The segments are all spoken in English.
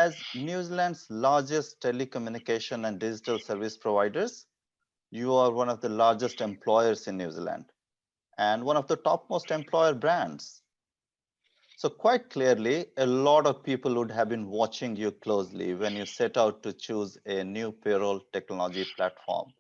as New Zealand's largest telecommunication and digital service providers, you are one of the largest employers in New Zealand and one of the topmost employer brands. So quite clearly, a lot of people would have been watching you closely when you set out to choose a new payroll technology platform.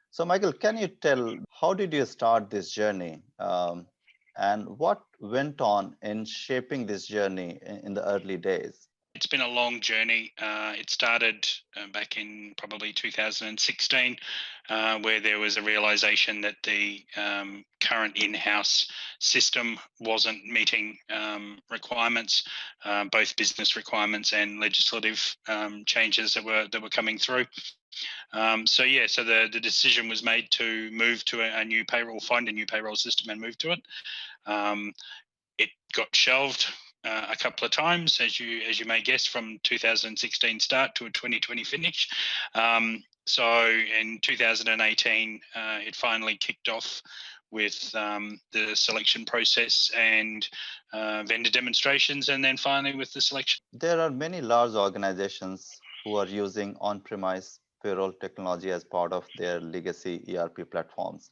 So Michael, can you tell how did you start this journey and what went on in shaping this journey in the early days? It's been a long journey. It started back in probably 2016, where there was a realization that the current in-house system wasn't meeting requirements, both business requirements and legislative changes that were coming through. So the decision was made to move to a new payroll, find a new payroll system and move to it. It got shelved a couple of times, as you may guess, from 2016 start to a 2020 finish. So in 2018, it finally kicked off with the selection process and vendor demonstrations, and then finally with the selection. There are many large organizations who are using on-premise payroll technology as part of their legacy ERP platforms,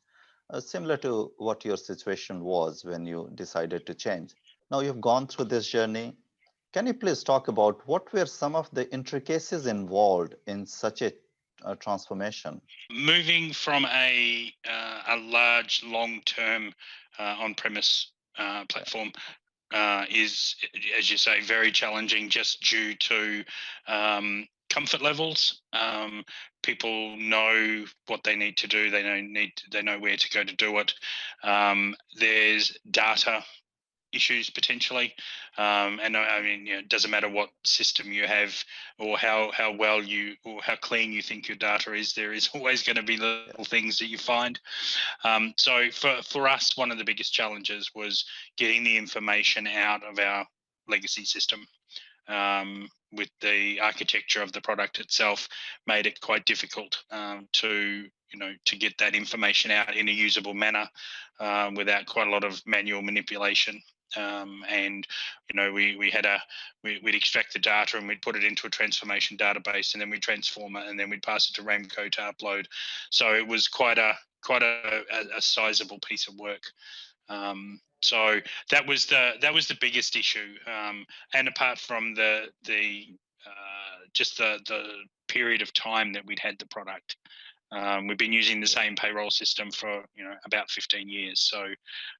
similar to what your situation was when you decided to change. Now you've gone through this journey. Can you please talk about what were some of the intricacies involved in such a transformation? Moving from a large long-term on-premise platform is, as you say, very challenging just due to comfort levels. People know what they need to do. They know where to go to do it. There's data issues potentially, and I mean, it doesn't matter what system you have or how well you or how clean you think your data is. There is always going to be little things that you find. So for us, one of the biggest challenges was getting the information out of our legacy system. With the architecture of the product itself, made it quite difficult to get that information out in a usable manner without quite a lot of manual manipulation. And we'd extract the data and we'd put it into a transformation database, and then we'd transform it, and then we'd pass it to Ramco to upload. So it was quite a sizable piece of work. So that was the biggest issue. And apart from the period of time that we'd had the product. We've been using the same payroll system for about 15 years, so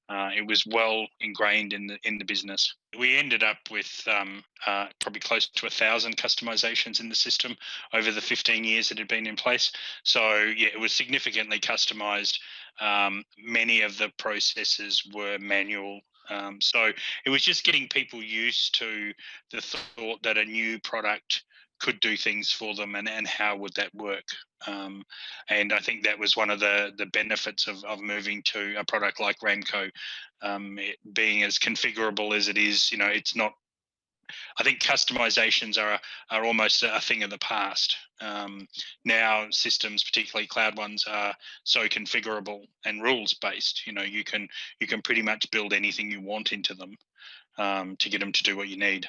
it was well ingrained in the business. We ended up with probably close to 1,000 customizations in the system over the 15 years that had been in place. So yeah, it was significantly customized. Many of the processes were manual. So it was just getting people used to the thought that a new product could do things for them, and how would that work. And I think that was one of the benefits of moving to a product like Ramco, it being as configurable as it is. It's not, I think customizations are almost a thing of the past. Now systems, particularly cloud ones, are so configurable and rules based. You can pretty much build anything you want into them to get them to do what you need.